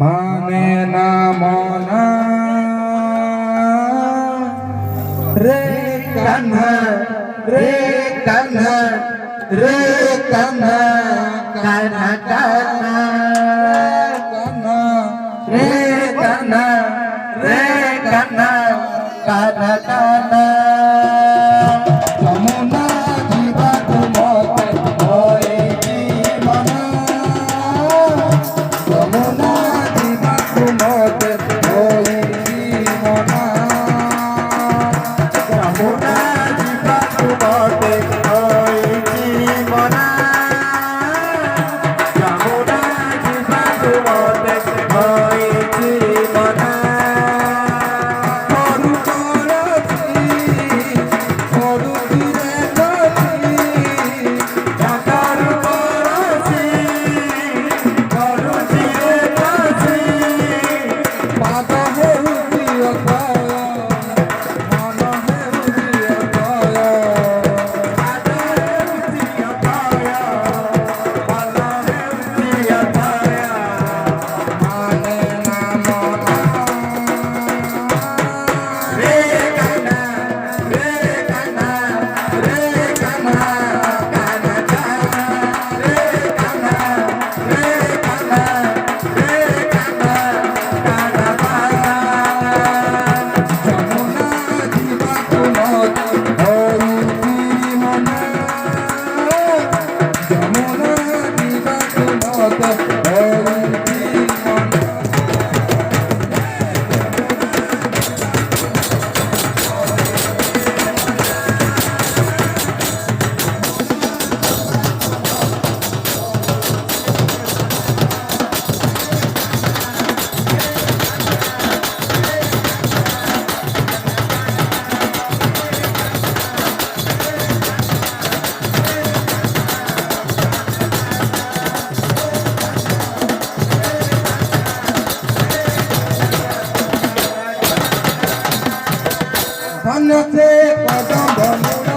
माने ना मोना रे कन्हा रे कन्हा रे कन्हा कन्हा कन्हा कन्हा रे कन्हा रे कन्हा कन्हा कन्हा यमुना जीवा तुमते होए जीवना यमुना जीवा तुमते होए जीवना यमुना जीवा तुमते होए जीवना यमुना जीवा तुमते होए जीवना धन्यते पदम बमुना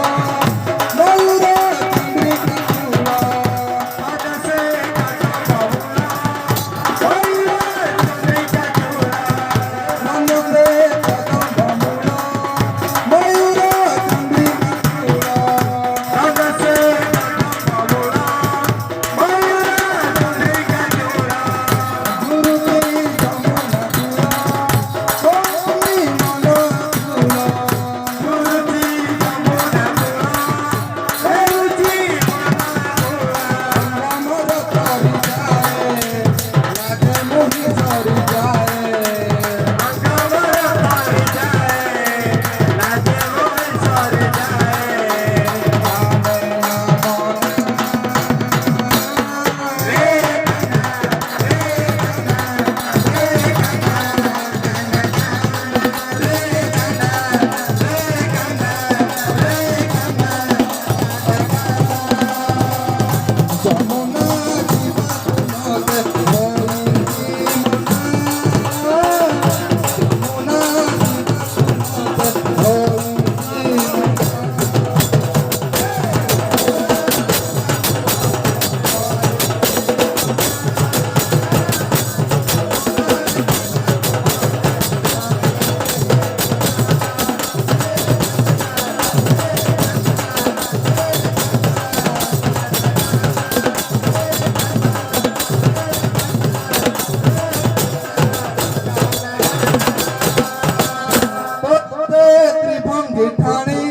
मयूरा चिंदी चूड़ा धन्यते पदम बमुना मयूरा चिंदी चूड़ा धन्यते पदम बमुना मयूरा चिंदी चूड़ा धन्यते पदम बमुना मयूरा चिंदी चूड़ा गुरु की जमुना चूड़ा सोनी मनो चूड़ा त्रिभंगी ठाणे